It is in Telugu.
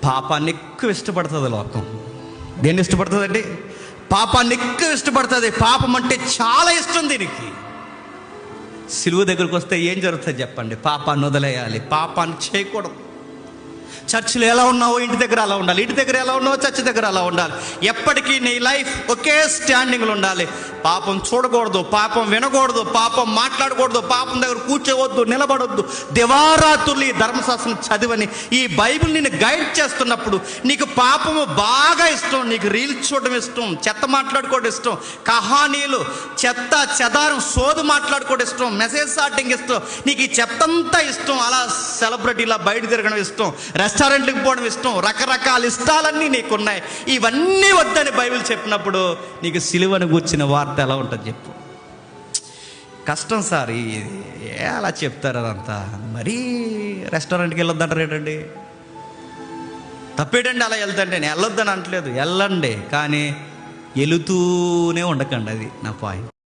పాపాన్ని ఎక్కువ ఇష్టపడుతుంది లోకం. దేన్ని ఇష్టపడుతుందండి? పాపాన్ని ఎక్కువ ఇష్టపడుతుంది. పాపం అంటే చాలా ఇష్టం దీనికి. సిలువ దగ్గరికి వస్తే ఏం జరుగుతుంది చెప్పండి? పాపాన్ని వదిలేయాలి, పాపాన్ని చేయకూడదు. చర్చిలో ఎలా ఉన్నావో ఇంటి దగ్గర అలా ఉండాలి, ఇంటి దగ్గర ఎలా ఉన్నావో చర్చి దగ్గర అలా ఉండాలి. ఎప్పటికీ నీ లైఫ్ ఒకే స్టాండింగ్లో ఉండాలి. పాపం చూడకూడదు, పాపం వినకూడదు, పాపం మాట్లాడకూడదు, పాపం దగ్గర కూర్చోవద్దు, నిలబడొద్దు. దివారాత్రులు ఈ ధర్మశాస్త్రం చదివని ఈ బైబిల్ నిన్ను గైడ్ చేస్తున్నప్పుడు నీకు పాపము బాగా ఇష్టం, నీకు రీల్స్ చూడడం ఇష్టం, చెత్త మాట్లాడుకోవడం ఇష్టం, కహానీలు చెత్త చెదారం సోదు మాట్లాడుకోవడం ఇష్టం, మెసేజ్ స్టార్టింగ్ ఇష్టం, నీకు ఈ చెత్తంతా ఇష్టం. అలా సెలబ్రిటీలా బయట తిరగడం ఇష్టం, రెస్టారెంట్లకు పోవడం ఇష్టం, రకరకాల ఇష్టాలన్నీ నీకున్నాయి. ఇవన్నీ వద్దని బైబిల్ చెప్పినప్పుడు నీకు సిలువను గూర్చిన వార్త ఎలా ఉంటుంది చెప్పు? కష్టం సార్. అలా చెప్తారు అదంతా. మరీ రెస్టారెంట్కి వెళ్ళొద్దంటారు ఏంటండి? తప్పేటండి అలా వెళ్తాంటే? నేను వెళ్ళొద్దని అనట్లేదు, వెళ్ళండి, కానీ వెళుతూనే ఉండకండి. అది నా పాయింట్.